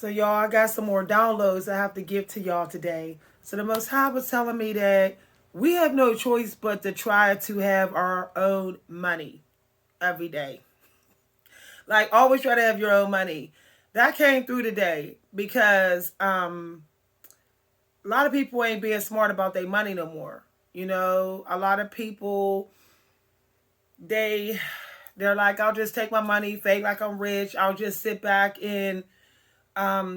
So y'all, I got some more downloads I have to give to y'all today. So the Most High was telling me that we have no choice but to try to have our own money every day. Like always try to have your own money. That came through today because a lot of people ain't being smart about their money no more. You know, a lot of people they're like, I'll just take my money, fake like I'm rich. I'll just sit back and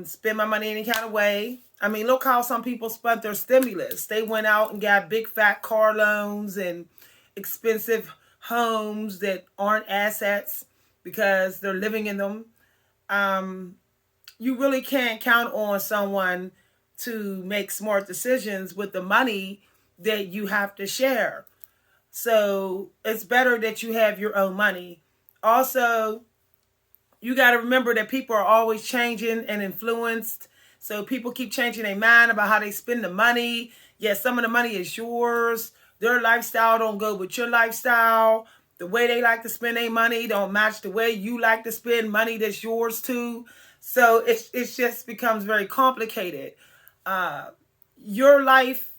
spend my money any kind of way. I mean, look how some people spent their stimulus. They went out and got big fat car loans and expensive homes that aren't assets because they're living in them. You really can't count on someone to make smart decisions with the money that you have to share. So it's better that you have your own money. Also, you got to remember that people are always changing and influenced. So people keep changing their mind about how they spend the money. Yes, some of the money is yours. Their lifestyle don't go with your lifestyle. The way they like to spend their money don't match the way you like to spend money that's yours too. So it just becomes very complicated. Your life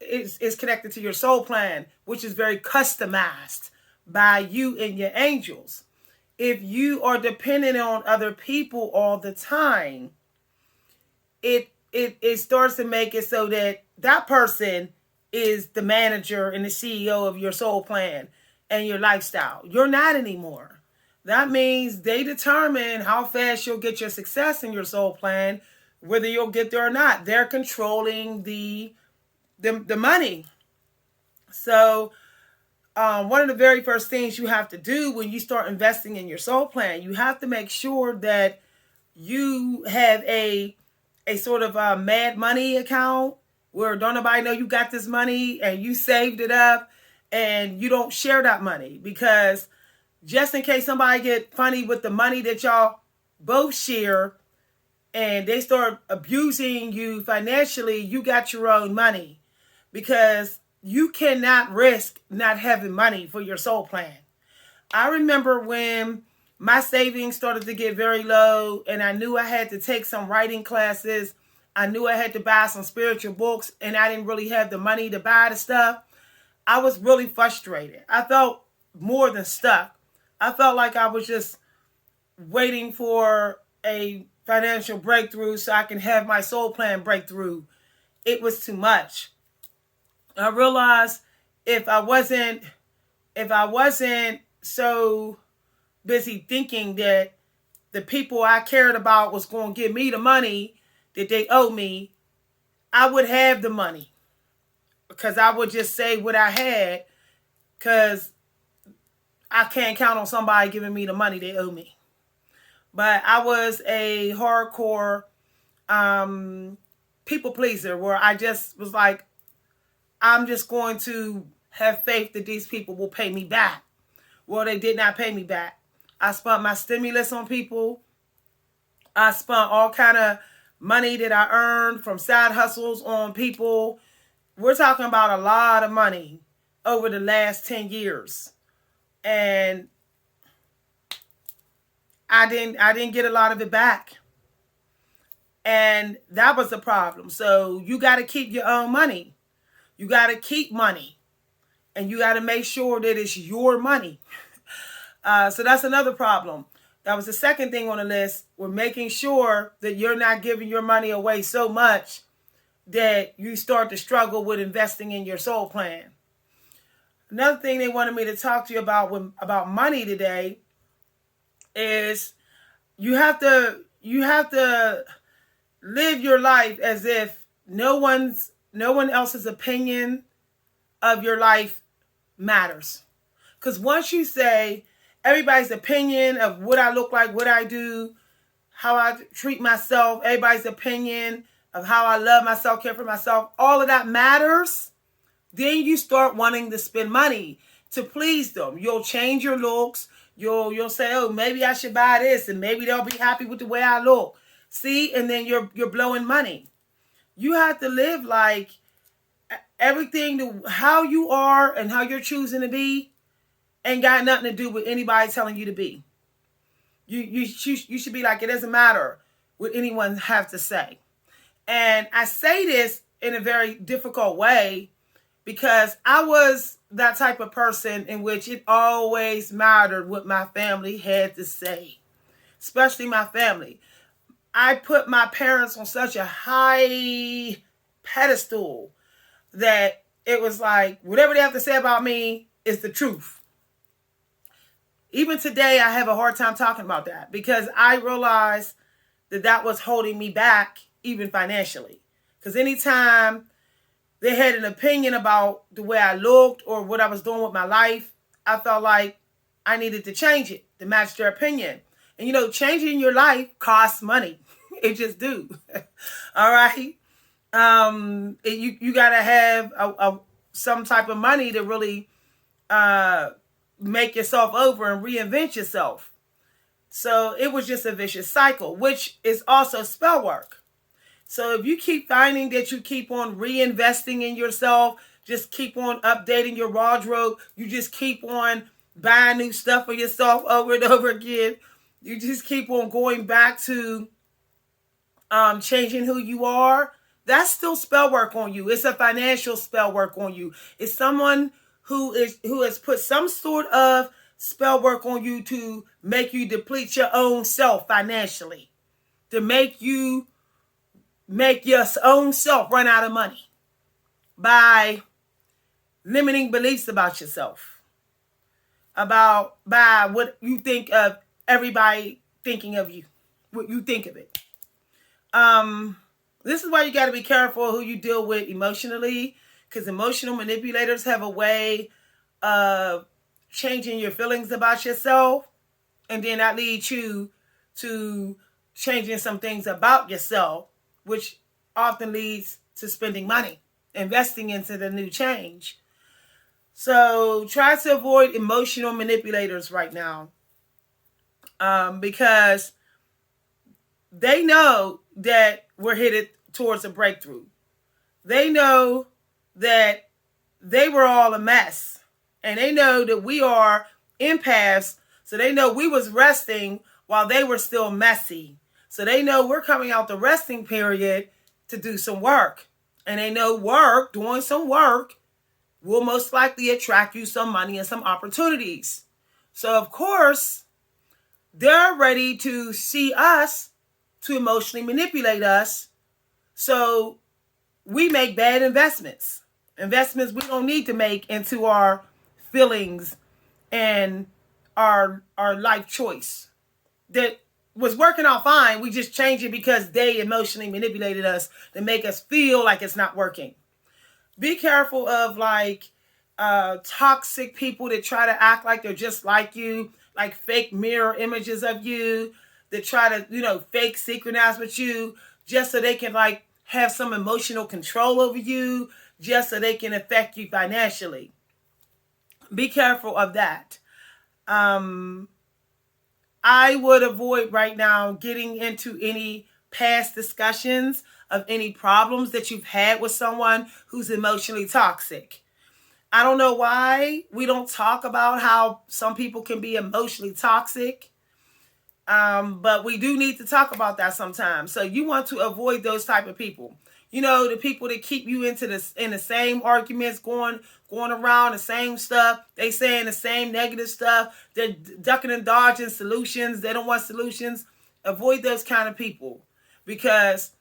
is connected to your soul plan, which is very customized by you and your angels. If you are dependent on other people all the time, it starts to make it so that that person is the manager and the CEO of your soul plan and your lifestyle. You're not anymore. That means they determine how fast you'll get your success in your soul plan, whether you'll get there or not. They're controlling the money. So one of the very first things you have to do when you start investing in your soul plan, you have to make sure that you have a sort of a mad money account where don't nobody know you got this money and you saved it up and you don't share that money, because just in case somebody get funny with the money that y'all both share and they start abusing you financially, you got your own money, because you cannot risk not having money for your soul plan. I remember when my savings started to get very low and I knew I had to take some writing classes. I knew I had to buy some spiritual books and I didn't really have the money to buy the stuff. I was really frustrated. I felt more than stuck. I felt like I was just waiting for a financial breakthrough so I can have my soul plan breakthrough. It was too much. I realized if I wasn't so busy thinking that the people I cared about was going to give me the money that they owe me, I would have the money, because I would just say what I had, because I can't count on somebody giving me the money they owe me. But I was a hardcore people pleaser, where I just was like, I'm just going to have faith that these people will pay me back. Well, they did not pay me back. I spent my stimulus on people. I spent all kind of money that I earned from side hustles on people. We're talking about a lot of money over the last 10 years. And I didn't get a lot of it back. And that was the problem. So you got to keep your own money. You got to keep money. And you got to make sure that it's your money. So that's another problem. That was the second thing on the list. We're making sure that you're not giving your money away so much that you start to struggle with investing in your soul plan. Another thing they wanted me to talk to you about money today is you have to live your life as if no one else's opinion of your life matters. Because once you say everybody's opinion of what I look like, what I do, how I treat myself, everybody's opinion of how I love myself, care for myself, all of that matters, then you start wanting to spend money to please them. You'll change your looks. You'll say, oh, maybe I should buy this, and maybe they'll be happy with the way I look. See, and then you're blowing money. You have to live like everything, how you are and how you're choosing to be ain't got nothing to do with anybody telling you to be. You should be like, it doesn't matter. what anyone have to say. And I say this in a very difficult way because I was that type of person in which it always mattered what my family had to say, especially my family. I put my parents on such a high pedestal that it was like whatever they have to say about me is the truth. Even today, I have a hard time talking about that because I realized that was holding me back even financially. Because anytime they had an opinion about the way I looked or what I was doing with my life, I felt like I needed to change it to match their opinion. And changing your life costs money. It just do. All right. You gotta have some type of money to really make yourself over and reinvent yourself. So it was just a vicious cycle, which is also spell work. So if you keep finding that you keep on reinvesting in yourself, just keep on updating your wardrobe, you just keep on buying new stuff for yourself over and over again, you just keep on going back to changing who you are, that's still spell work on you. It's a financial spell work on you. It's someone who has put some sort of spell work on you to make you deplete your own self financially, to make your own self run out of money by limiting beliefs about yourself, by what you think of everybody thinking of you, what you think of it. This is why you got to be careful who you deal with emotionally, because emotional manipulators have a way of changing your feelings about yourself, and then that leads you to changing some things about yourself, which often leads to spending money, investing into the new change. So try to avoid emotional manipulators right now, because they know that we're headed towards a breakthrough. They know that they were all a mess, and they know that we are empaths. So they know we was resting while they were still messy. So they know we're coming out the resting period to do some work, and they know doing some work will most likely attract you some money and some opportunities. So of course, they're ready to see us, to emotionally manipulate us, so we make bad investments we don't need to make into our feelings and our life choice that was working out fine. We just changed it because they emotionally manipulated us to make us feel like it's not working. Be careful of toxic people that try to act like they're just like you, like fake mirror images of you, that try to, fake synchronize with you just so they can have some emotional control over you, just so they can affect you financially. Be careful of that. I would avoid right now getting into any past discussions of any problems that you've had with someone who's emotionally toxic. I don't know why we don't talk about how some people can be emotionally toxic. But we do need to talk about that sometimes. So you want to avoid those type of people. The people that keep you in the same arguments, going around the same stuff. They saying the same negative stuff. They're ducking and dodging solutions. They don't want solutions. Avoid those kind of people, because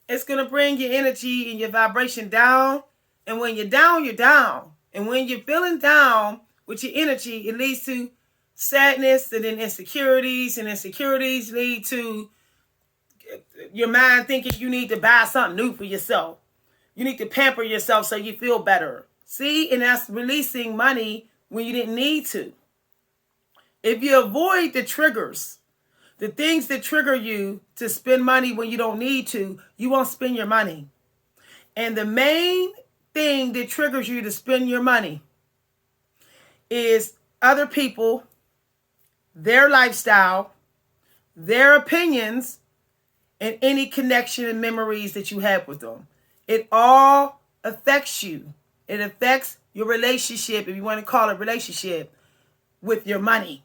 it's going to bring your energy and your vibration down. And when you're down, you're down. And when you're feeling down with your energy, it leads to sadness, and then insecurities, and insecurities lead to your mind thinking you need to buy something new for yourself. You need to pamper yourself so you feel better. See, and that's releasing money when you didn't need to. If you avoid the triggers, the things that trigger you to spend money when you don't need to, you won't spend your money. And the main thing that triggers you to spend your money is other people, their lifestyle, their opinions, and any connection and memories that you have with them. It all affects you. It affects your relationship, if you want to call it relationship, with your money.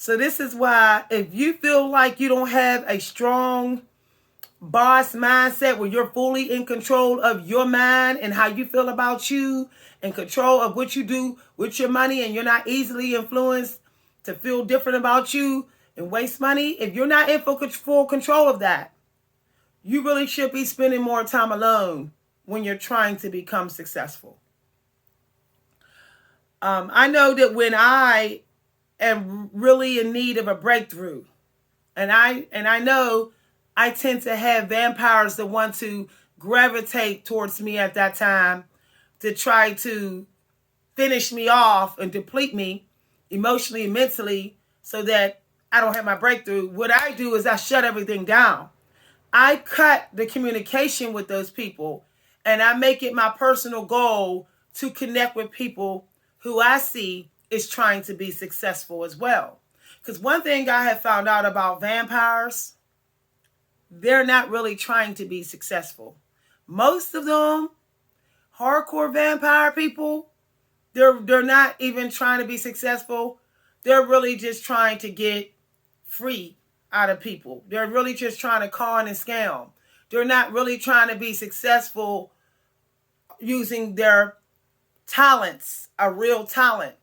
So this is why if you feel like you don't have a strong boss mindset where you're fully in control of your mind and how you feel about you and control of what you do with your money, and you're not easily influenced to feel different about you and waste money, if you're not in full control of that, you really should be spending more time alone when you're trying to become successful. I know that when I am really in need of a breakthrough, and I know I tend to have vampires that want to gravitate towards me at that time to try to finish me off and deplete me emotionally and mentally so that I don't have my breakthrough. What I do is I shut everything down. I cut the communication with those people, and I make it my personal goal to connect with people who I see is trying to be successful as well. Because one thing I have found out about vampires, they're not really trying to be successful. Most of them, hardcore vampire people, they're not even trying to be successful. They're really just trying to get free out of people. They're really just trying to con and scam. They're not really trying to be successful using their talents, a real talent.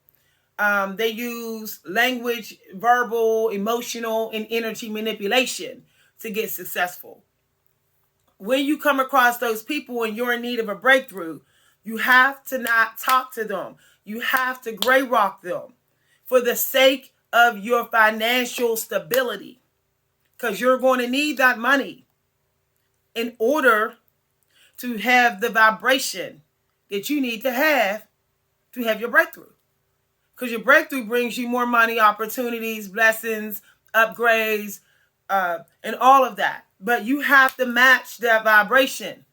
They use language, verbal, emotional, and energy manipulation to get successful. When you come across those people and you're in need of a breakthrough, you have to not talk to them. You have to gray rock them for the sake of your financial stability, because you're going to need that money in order to have the vibration that you need to have your breakthrough. Because your breakthrough brings you more money, opportunities, blessings, upgrades, and all of that. But you have to match that vibration.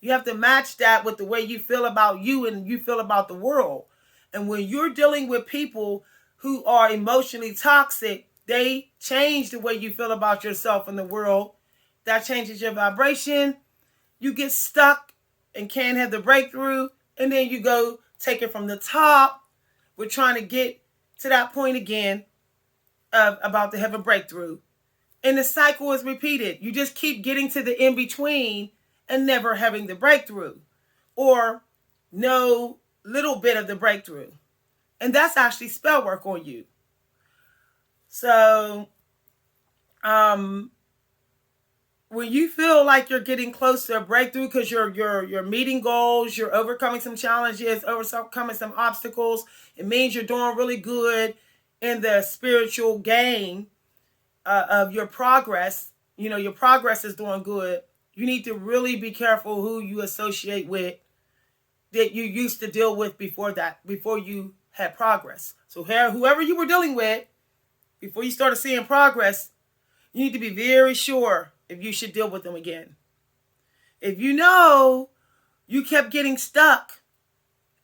You have to match that with the way you feel about you and you feel about the world. And when you're dealing with people who are emotionally toxic, they change the way you feel about yourself and the world. That changes your vibration. You get stuck and can't have the breakthrough. And then you go take it from the top. We're trying to get to that point again of about to have a breakthrough. And the cycle is repeated. You just keep getting to the in-between and never having the breakthrough, or no little bit of the breakthrough. And that's actually spell work on you. So when you feel like you're getting close to a breakthrough because you're meeting goals, you're overcoming some challenges, overcoming some obstacles, it means you're doing really good in the spiritual game of your progress. You know, your progress is doing good. You need to really be careful who you associate with that you used to deal with before you had progress. So whoever you were dealing with before you started seeing progress, you need to be very sure if you should deal with them again. If you know you kept getting stuck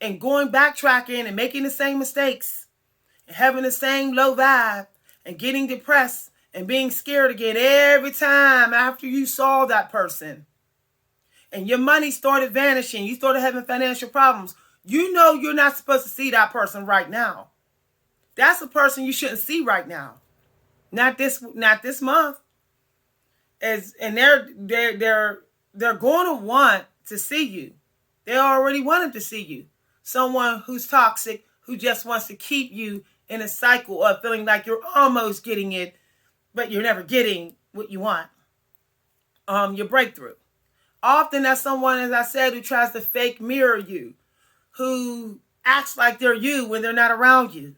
and going backtracking and making the same mistakes and having the same low vibe and getting depressed and being scared again every time after you saw that person, and your money started vanishing, you started having financial problems, you know you're not supposed to see that person right now. That's a person you shouldn't see right now. Not this month. And they're going to want to see you. They already wanted to see you. Someone who's toxic, who just wants to keep you in a cycle of feeling like you're almost getting it, but you're never getting what you want. Your breakthrough. Often that's someone, as I said, who tries to fake mirror you, who acts like they're you when they're not around you,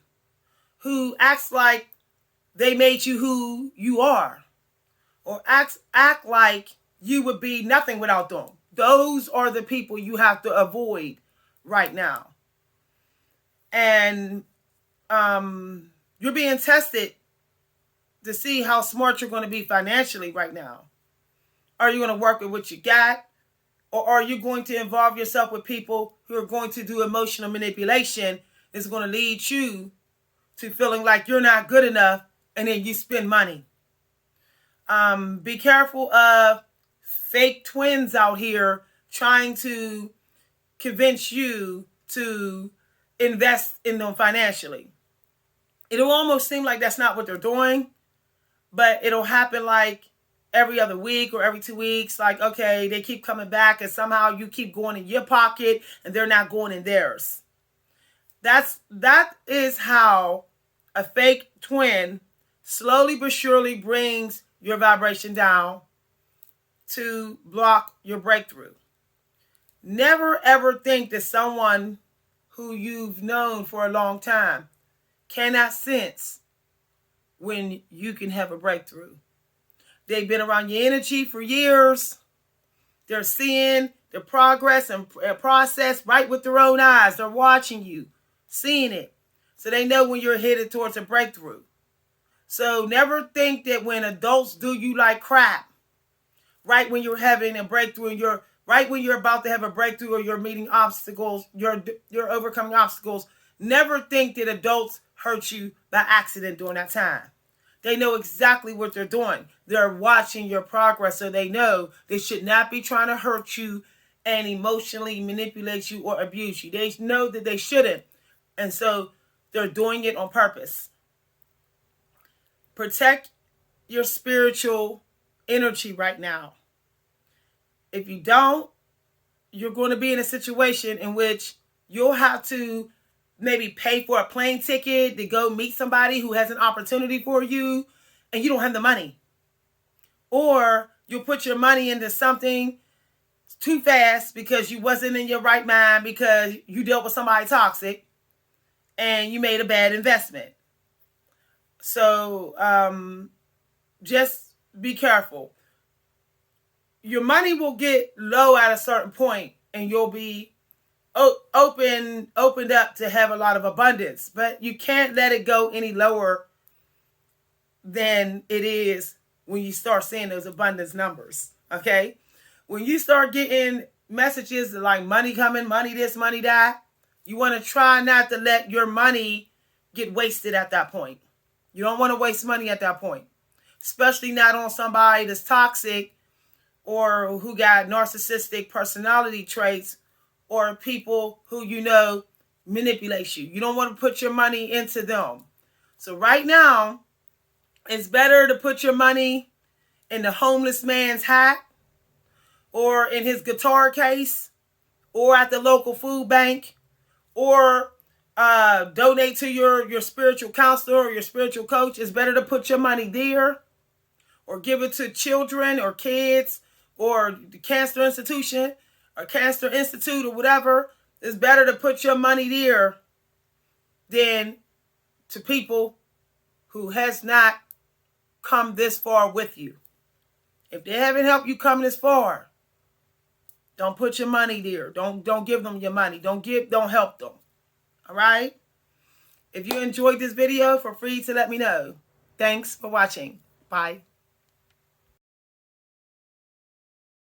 who acts like they made you who you are, or act like you would be nothing without them. Those are the people you have to avoid right now. And you're being tested to see how smart you're going to be financially right now. Are you going to work with what you got? Or are you going to involve yourself with people who are going to do emotional manipulation that's going to lead you to feeling like you're not good enough, and then you spend money? Be careful of fake twins out here trying to convince you to invest in them financially. It'll almost seem like that's not what they're doing, but it'll happen like every other week or every 2 weeks. Like, okay, they keep coming back and somehow you keep going in your pocket and they're not going in theirs. That is how a fake twin slowly but surely brings your vibration down to block your breakthrough. Never ever think that someone who you've known for a long time cannot sense when you can have a breakthrough. They've been around your energy for years. They're seeing the progress and process right with their own eyes. They're watching you, seeing it. So they know when you're headed towards a breakthrough. So never think that when adults do you like crap, right when you're having a breakthrough and right when you're about to have a breakthrough or you're meeting obstacles, you're overcoming obstacles, never think that adults hurt you by accident during that time. They know exactly what they're doing. They're watching your progress, so they know they should not be trying to hurt you and emotionally manipulate you or abuse you. They know that they shouldn't, and so they're doing it on purpose. Protect your spiritual energy right now. If you don't, you're going to be in a situation in which you'll have to maybe pay for a plane ticket to go meet somebody who has an opportunity for you and you don't have the money. Or you'll put your money into something too fast because you wasn't in your right mind because you dealt with somebody toxic and you made a bad investment. So just be careful. Your money will get low at a certain point and you'll be opened up to have a lot of abundance, but you can't let it go any lower than it is when you start seeing those abundance numbers. Okay, when you start getting messages like money coming, money this, money that, you want to try not to let your money get wasted at that point. You don't want to waste money at that point, especially not on somebody that's toxic or who got narcissistic personality traits, or people who manipulate you. You don't want to put your money into them. So right now, it's better to put your money in the homeless man's hat, or in his guitar case, or at the local food bank, or donate to your spiritual counselor or your spiritual coach. It's better to put your money there, or give it to children or kids, or the cancer institution or cancer institute or whatever. It's better to put your money there than to people who has not come this far with you. If they haven't helped you come this far, don't put your money there. Don't give them your money. Don't help them. All right? If you enjoyed this video, feel free to let me know. Thanks for watching. Bye.